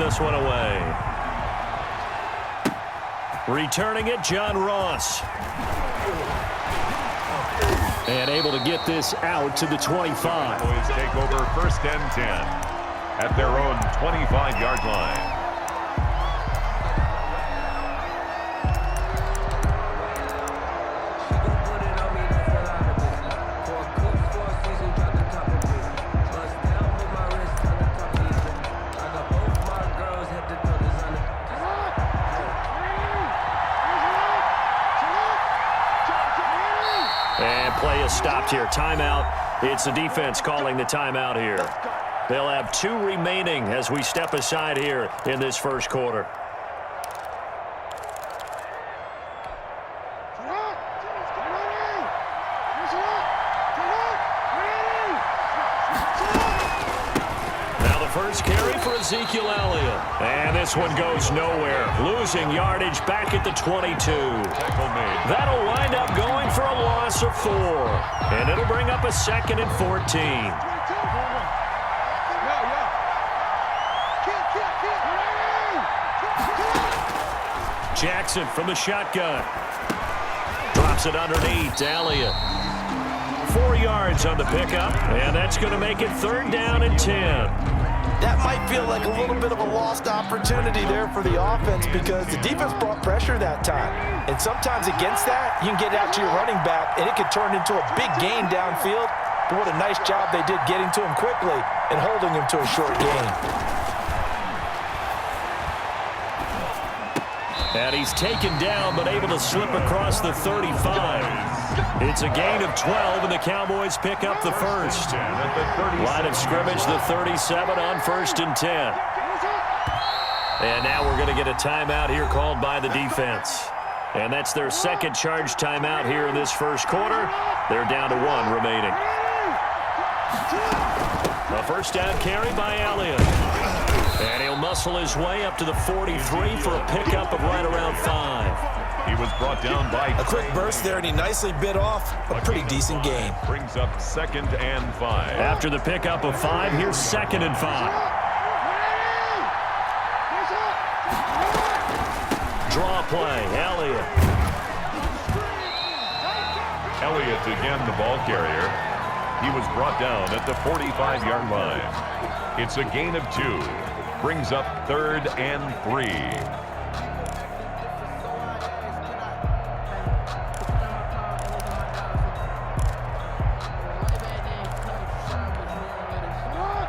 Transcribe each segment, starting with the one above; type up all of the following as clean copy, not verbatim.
this one away. Returning it, John Ross. And able to get this out to the 25. Boys take over 1st and 10 at their own 25-yard line. Play is stopped here. Timeout. It's the defense calling the timeout here. They'll have 2 remaining as we step aside here in this first quarter. Now the first carry for Ezekiel Elliott. And this one goes nowhere. Losing yardage back at the 22. That'll wind up going for a loss of 4. And it'll bring up a 2nd and 14. Jackson from the shotgun. Drops it underneath to Elliott. 4 yards on the pickup, and that's going to make it 3rd down and 10. That might feel like a little bit of a lost opportunity there for the offense because the defense brought pressure that time. And sometimes against that, you can get out to your running back, and it could turn into a big gain downfield. But what a nice job they did getting to him quickly and holding him to a short gain. And he's taken down, but able to slip across the 35. It's a gain of 12, and the Cowboys pick up the first. Line of scrimmage, the 37 on 1st and 10. And now we're going to get a timeout here called by the defense. And that's their 2nd charge timeout here in this first quarter. They're down to 1 remaining. A first down carry by Elliott. And he'll muscle his way up to the 43 for a pickup of right around 5. He was brought down by a quick burst there, and he nicely bit off a pretty decent gain. Brings up 2nd and 5. After the pickup of 5, here's 2nd and 5. Draw play, Elliott. Elliott again the ball carrier. He was brought down at the 45-yard line. It's a gain of 2. Brings up 3rd and 3.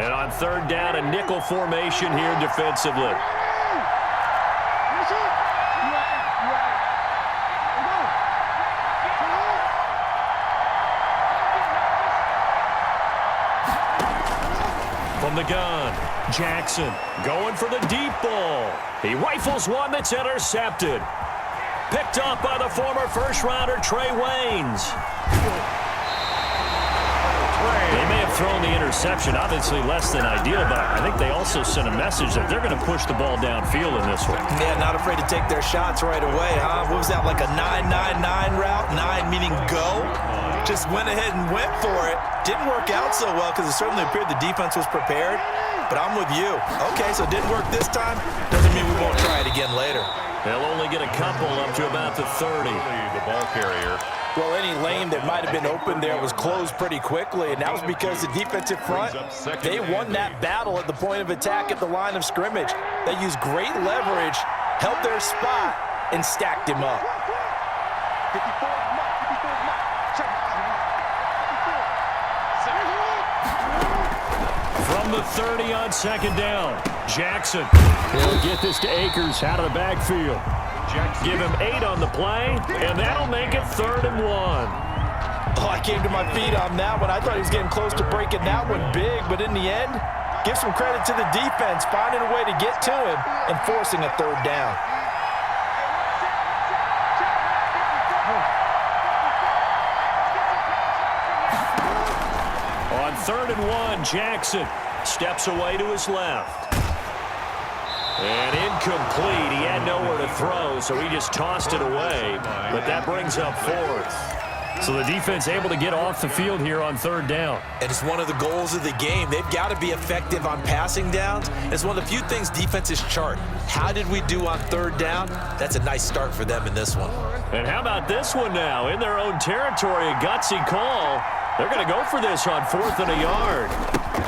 And on 3rd down, a nickel formation here defensively. From the gun, Jackson going for the deep ball. He rifles one that's intercepted. Picked off by the former first-rounder Trey Waynes. They may have thrown the interception, obviously less than ideal, but I think they also sent a message that they're going to push the ball downfield in this one. Yeah, not afraid to take their shots right away, huh? What was that, like a 9-9-9 route? 9 meaning go? Just went ahead and went for it. Didn't work out so well because it certainly appeared the defense was prepared. But I'm with you. Okay, so it didn't work this time. Doesn't mean we won't try it again later. They'll only get a couple up to about the 30. The ball carrier. Well, any lane that might have been open there was closed pretty quickly, and that was because the defensive front, they won that battle at the point of attack at the line of scrimmage. They used great leverage, held their spot, and stacked him up. From the 30 on 2nd down, Jackson will get this to Akers out of the backfield. Give him 8 on the play, and that'll make it 3rd and 1. Oh, I came to my feet on that one. I thought he was getting close to breaking that one big, but in the end, give some credit to the defense, finding a way to get to him and forcing a 3rd down. On 3rd and 1, Jackson steps away to his left. And incomplete. He had nowhere to throw, so he just tossed it away. But that brings up 4th. So the defense able to get off the field here on third down. And it's one of the goals of the game. They've got to be effective on passing downs. It's one of the few things defenses chart. How did we do on third down? That's a nice start for them in this one. And how about this one now? In their own territory, a gutsy call. They're going to go for this on 4th and a yard.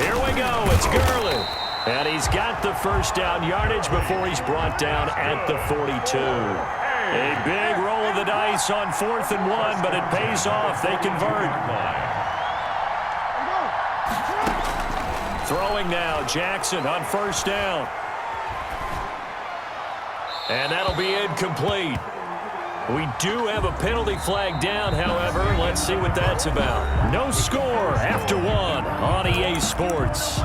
Here we go. It's Gurley. And he's got the first down yardage before he's brought down at the 42. A big roll of the dice on 4th and 1, but it pays off. They convert. Throwing now, Jackson on first down. And that'll be incomplete. We do have a penalty flag down, however. Let's see what that's about. No score after 1 on EA Sports.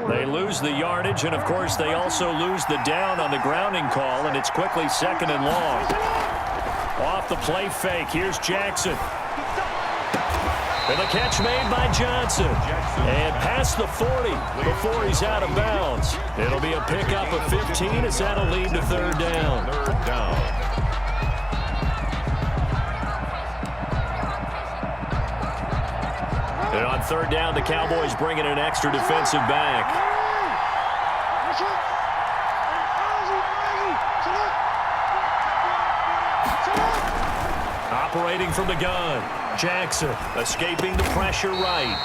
They lose the yardage, and of course they also lose the down on the grounding call, and it's quickly 2nd and long. Off the play fake, here's Jackson. And the catch made by Johnson. And past the 40 before he's out of bounds. It'll be a pickup of 15 as that'll lead to third down. Third down. And on third down, the Cowboys bring in an extra defensive back. Operating from the gun. Jackson escaping the pressure right.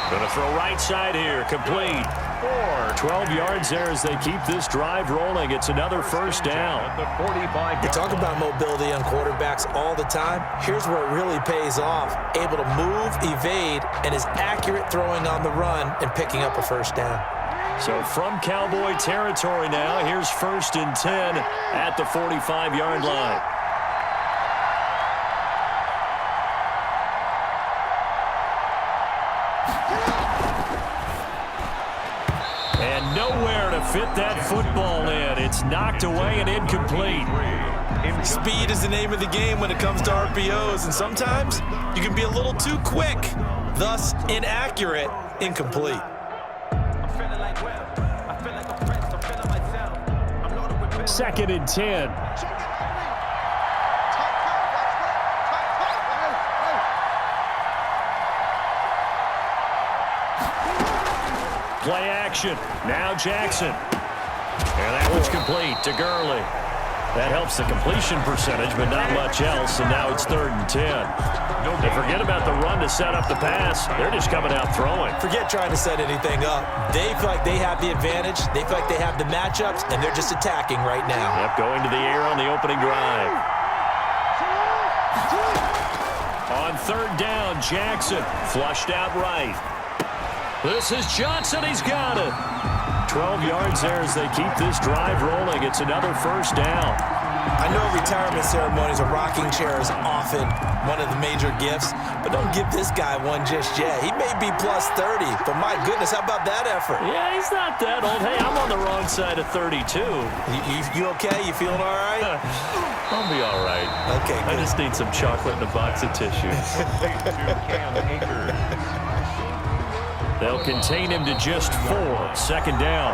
Going to throw right side here. Complete. 12 yards there as they keep this drive rolling. It's another first down. At the 45. We talk about mobility on quarterbacks all the time. Here's where it really pays off. Able to move, evade, and is accurate throwing on the run and picking up a first down. So from Cowboy territory now, here's 1st and 10 at the 45-yard line. And nowhere to fit that football in. It's knocked away and incomplete. Speed is the name of the game when it comes to RPOs, and sometimes you can be a little too quick, thus inaccurate, incomplete. 2nd and 10. Play action. Now Jackson. And that was complete to Gurley. That helps the completion percentage, but not much else. And now it's 3rd and 10. They forget about the run to set up the pass. They're just coming out throwing. Forget trying to set anything up. They feel like they have the advantage. They feel like they have the matchups, and they're just attacking right now. Yep, going to the air on the opening drive. On third down, Jackson flushed out right. This is Johnson. He's got it. 12 yards there as they keep this drive rolling. It's another first down. I know retirement ceremonies, a rocking chair is often one of the major gifts, but don't give this guy one just yet. He may be plus 30, but my goodness, how about that effort? Yeah, he's not that old. Hey, I'm on the wrong side of 32. You okay? You feeling all right? I'll be all right. Okay, good. I just need some chocolate and a box of tissues. They'll contain him to just 4. 2nd down.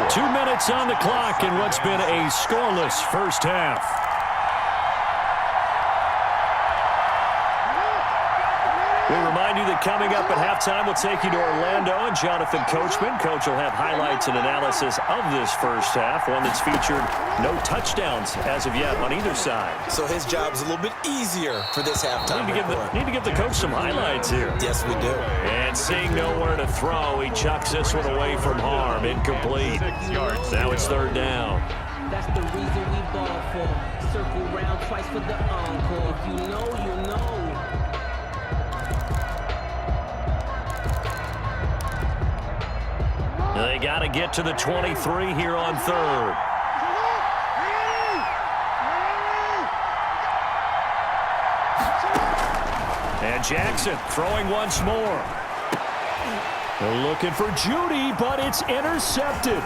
2 minutes on the clock in what's been a scoreless first half. We remind you that coming up at halftime, we'll take you to Orlando and Jonathan Coachman. Coach will have highlights and analysis of this first half, one that's featured no touchdowns as of yet on either side. So his job is a little bit easier for this halftime report. Need to give the coach some highlights here. Yes, we do. And seeing nowhere to throw, he chucks this one away from harm. Incomplete. Now it's 3rd down. That's the reason we ball for. Circle round twice for the encore. If you know, you know. They got to get to the 23 here on 3rd. And Jackson throwing once more. They're looking for Judy, but it's intercepted.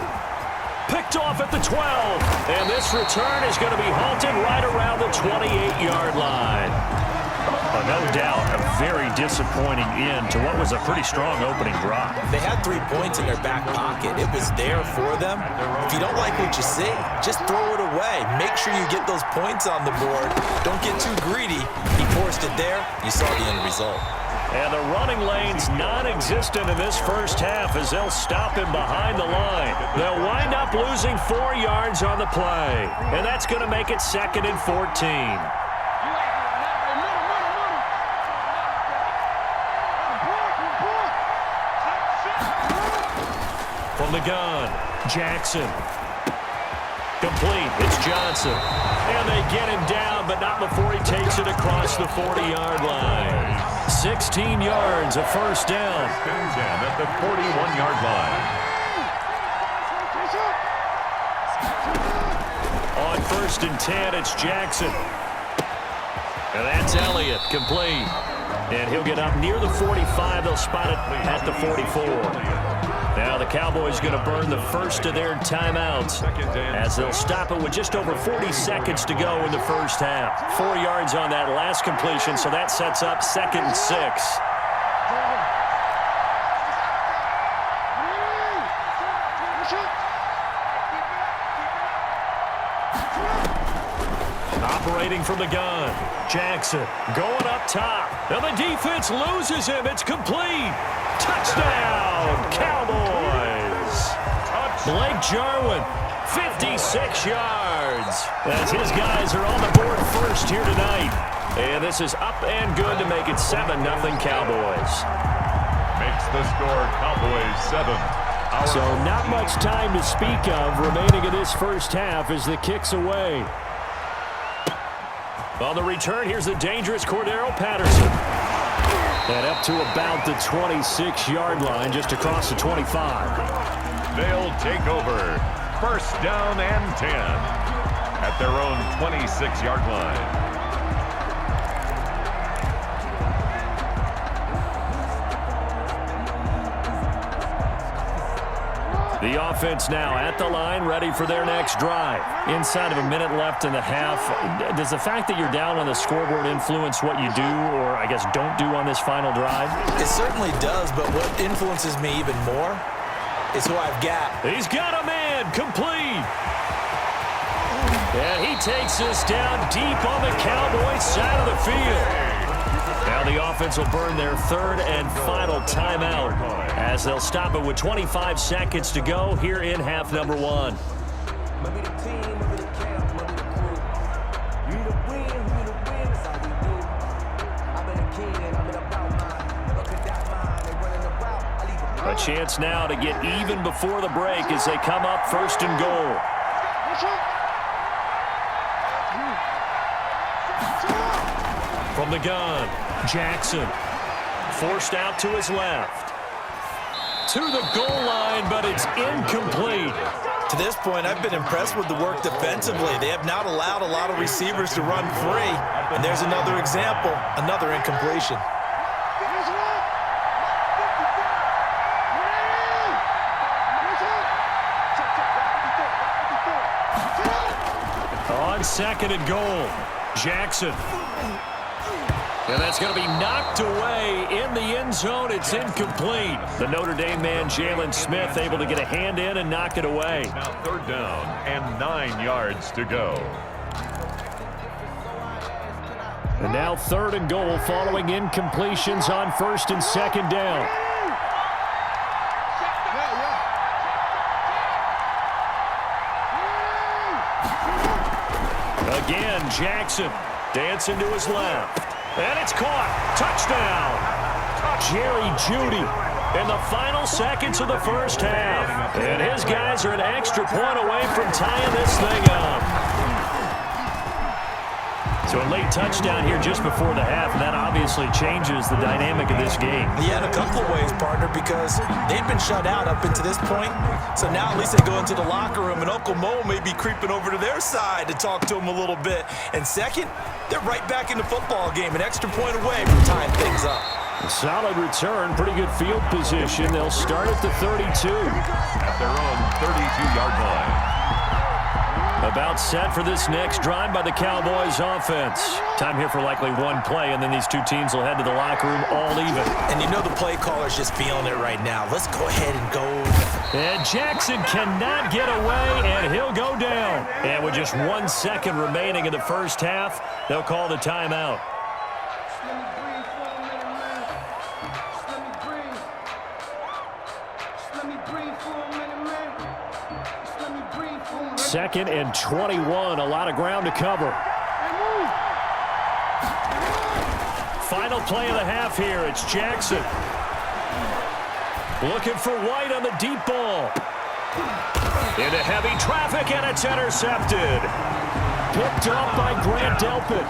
Picked off at the 12. And this return is going to be halted right around the 28-yard line. No doubt a very disappointing end to what was a pretty strong opening drive. They had 3 points in their back pocket. It was there for them. If you don't like what you see, just throw it away. Make sure you get those points on the board. Don't get too greedy. He forced it there. You saw the end result. And the running lane's non-existent in this first half as they'll stop him behind the line. They'll wind up losing 4 yards on the play. And that's going to make it 2nd and 14. From the gun, Jackson. Complete. It's Johnson. And they get him down, but not before he takes it across the 40-yard line. 16 yards, a first down. Spins in at the 41-yard line. On 1st and 10, it's Jackson. And that's Elliott, complete. And he'll get up near the 45. They'll spot it at the 44. Now the Cowboys going to burn the first of their timeouts as they'll stop it with just over 40 seconds to go in the first half. 4 yards on that last completion, so that sets up 2nd and 6. Operating from the gun, Jackson going up top. Now the defense loses him. It's complete. Touchdown, Cowboys. Blake Jarwin, 56 yards. As his guys are on the board first here tonight. And this is up and good to make it 7-0 Cowboys. Makes the score Cowboys 7. So not much time to speak of remaining in this first half as the kick's away. On the return, here's the dangerous Cordero Patterson. And up to about the 26-yard line, just across the 25. They'll take over. 1st down and 10 at their own 26-yard line. The offense now at the line, ready for their next drive. Inside of a minute left in the half, does the fact that you're down on the scoreboard influence what you do, or I guess don't do on this final drive? It certainly does, but what influences me even more is who I've got. He's got a man, complete. And he takes this down deep on the Cowboys side of the field. Now the offense will burn their 3rd and final timeout as they'll stop it with 25 seconds to go here in half number 1. A chance now to get even before the break as they come up 1st and goal. From the gun, Jackson forced out to his left. To the goal line, but it's incomplete. To this point, I've been impressed with the work defensively. They have not allowed a lot of receivers to run free. And there's another example, another incompletion. On 2nd and goal, Jackson. And that's going to be knocked away in the end zone. It's incomplete. The Notre Dame man, Jalen Smith, able to get a hand in and knock it away. Now 3rd down and 9 yards to go. And now 3rd and goal following incompletions on 1st and 2nd down. Again, Jackson dancing to his left. And it's caught. Touchdown. Jerry Jeudy in the final seconds of the first half. And his guys are an extra point away from tying this thing up. So a late touchdown here just before the half, and that obviously changes the dynamic of this game. Yeah, in a couple of ways, partner, because they've been shut out up until this point. So now at least they go into the locker room, and Uncle Mo may be creeping over to their side to talk to him a little bit. And second, they're right back in the football game, an extra point away from tying things up. Solid return, pretty good field position. They'll start at the 32. At their own 32-yard line. About set for this next drive by the Cowboys offense. Time here for likely one play, and then these two teams will head to the locker room all even. And you know the play caller's just feeling it right now. Let's go ahead and go. And Jackson cannot get away, and he'll go down. And with just 1 second remaining in the first half, they'll call the timeout. Second and 21, a lot of ground to cover. Final play of the half here, it's Jackson. Looking for White on the deep ball. Into heavy traffic, and it's intercepted. Picked up by Grant Delpit.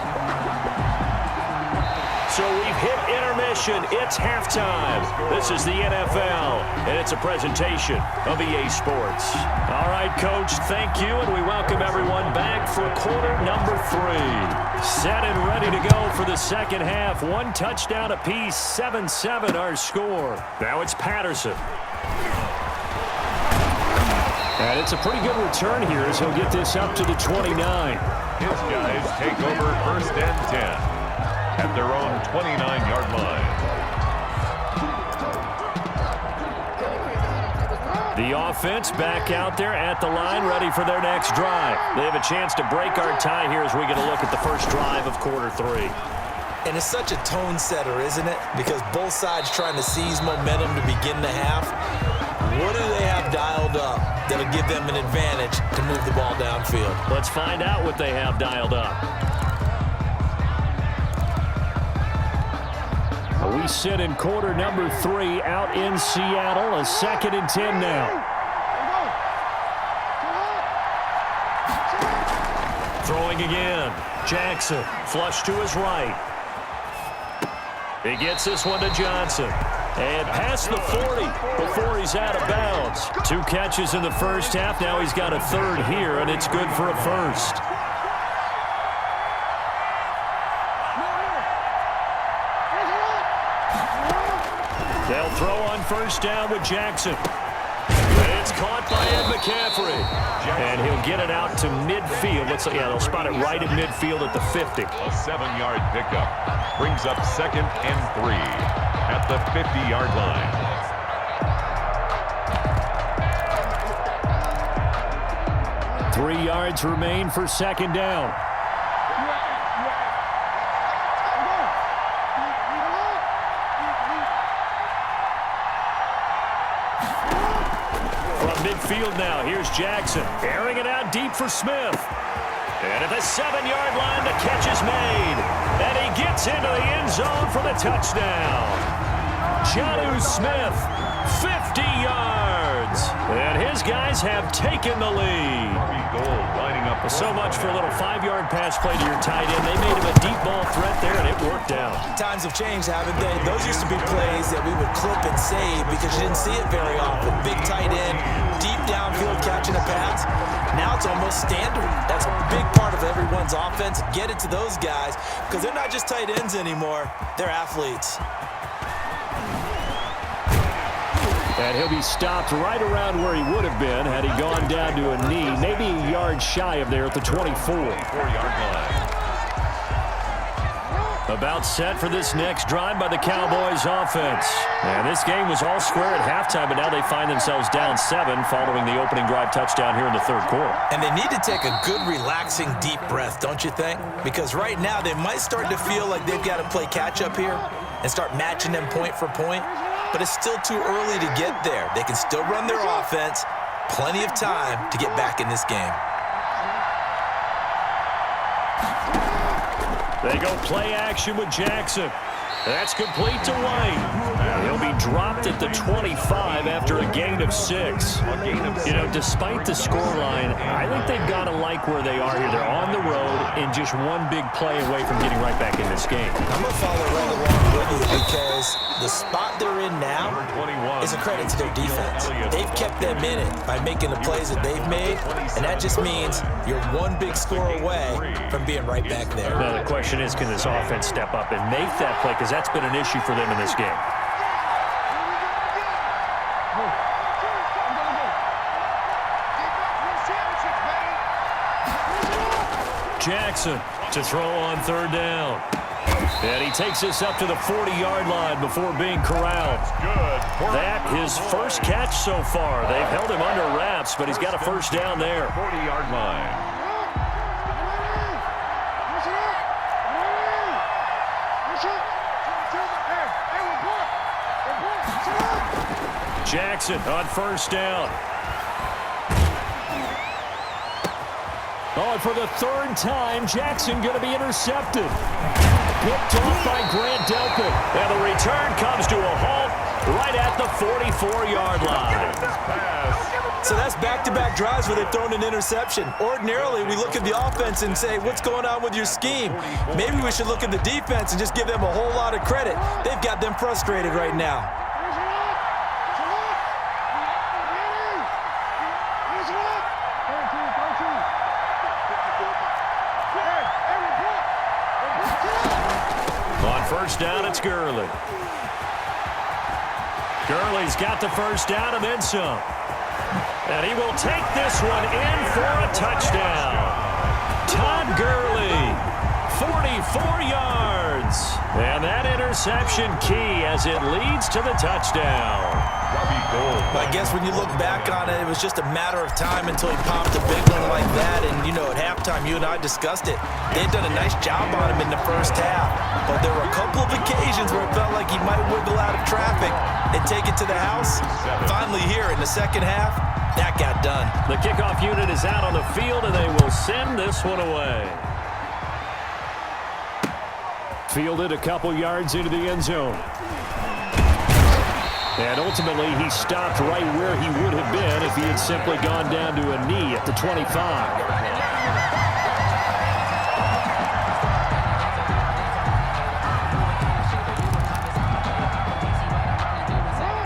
So we've hit intermission. It's halftime. This is the NFL, and it's a presentation of EA Sports. All right, Coach, thank you, and we welcome everyone back for quarter number 3. Set and ready to go for the second half. 1 touchdown apiece, 7-7 our score. Now it's Patterson. And it's a pretty good return here as he'll get this up to the 29. His guys take over first and 10. At their own 29-yard line. The offense back out there at the line, ready for their next drive. They have a chance to break our tie here as we get a look at the first drive of quarter 3. And it's such a tone setter, isn't it? Because both sides trying to seize momentum to begin the half. What do they have dialed up that'll give them an advantage to move the ball downfield? Let's find out what they have dialed up. We sit in quarter number 3 out in Seattle. A 2nd and 10 now. Throwing again. Jackson flush to his right. He gets this one to Johnson. And past the 40 before he's out of bounds. 2 catches in the first half. Now he's got a 3rd here, and it's good for a first. They'll throw on first down with Jackson. And it's caught by Ed McCaffrey. And he'll get it out to midfield. They'll spot it right at midfield at the 50. A 7-yard pickup brings up 2nd and 3 at the 50-yard line. 3 yards remain for 2nd down. Midfield now. Here's Jackson. Airing it out deep for Smith. And at the 7-yard line, the catch is made. And he gets into the end zone for the touchdown. Jonnu Smith, 50 yards. And his guys have taken the lead. Gold lining up. So much for a little 5-yard pass play to your tight end. They made him a deep ball threat there, and it worked out. Times have changed, haven't they? Those used to be plays that we would clip and save because you didn't see it very often. Big tight end, deep downfield catching a pass. Now it's almost standard. That's a big part of everyone's offense. Get it to those guys because they're not just tight ends anymore. They're athletes. And he'll be stopped right around where he would have been had he gone down to a knee, maybe a yard shy of there at the 24. 4-yard line. About set for this next drive by the Cowboys offense. And this game was all square at halftime, but now they find themselves down 7 following the opening drive touchdown here in the 3rd quarter. And they need to take a good, relaxing, deep breath, don't you think? Because right now they might start to feel like they've got to play catch-up here and start matching them point for point. But it's still too early to get there. They can still run their offense. Plenty of time to get back in this game. They go play action with Jackson. That's complete to White. He'll be dropped at the 25 after a gain of 6. You know, despite the scoreline, I think they've got to like where they are here. They're on the road and just one big play away from getting right back in this game. I'm going to follow right along with you because the spot they're in now Number 21 is a credit to their defense. They've kept them in it by making the plays that they've made, and that just means you're one big score away from being right back there. Now the question is, can this offense step up and make that play? Because that's been an issue for them in this game. Jackson to throw on third down. And he takes us up to the 40-yard line before being corralled. That his first catch so far. They've held him under wraps, but he's got a first down there. 40-yard line. Jackson on first down. Oh, and for the third time, Jackson going to be intercepted. Picked off by Grant Delpit. And the return comes to a halt right at the 44-yard line. So that's back-to-back drives where they've thrown an interception. Ordinarily, we look at the offense and say, what's going on with your scheme? Maybe we should look at the defense and just give them a whole lot of credit. They've got them frustrated right now. First down, it's Gurley. Gurley's got the first down and then some. And he will take this one in for a touchdown. Todd Gurley, 44 yards. And that interception key as it leads to the touchdown. I guess when you look back on it, it was just a matter of time until he popped a big one like that. And, you know, at halftime, you and I discussed it. They'd done a nice job on him in the first half. But there were a couple of occasions where it felt like he might wiggle out of traffic and take it to the house. Finally here in the second half, that got done. The kickoff unit is out on the field, and they will send this one away. Fielded a couple yards into the end zone. And ultimately, he stopped right where he would have been if he had simply gone down to a knee at the 25.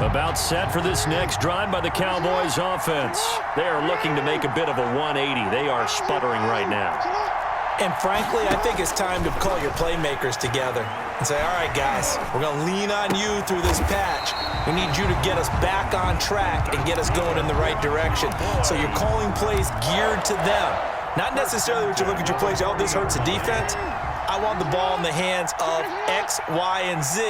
About set for this next drive by the Cowboys offense. They are looking to make a bit of a 180. They are sputtering right now. And frankly, I think it's time to call your playmakers together and say, all right, guys, we're going to lean on you through this patch. We need you to get us back on track and get us going in the right direction. So you're calling plays geared to them. Not necessarily what you look at your plays, oh, this hurts the defense. I want the ball in the hands of X, Y, and Z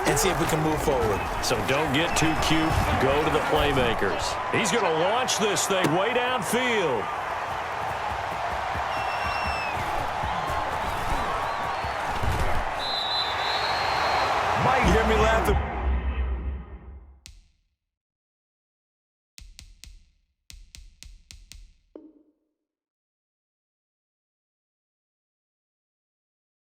and see if we can move forward. So don't get too cute. Go to the playmakers. He's going to launch this thing way downfield. You hear me laughing?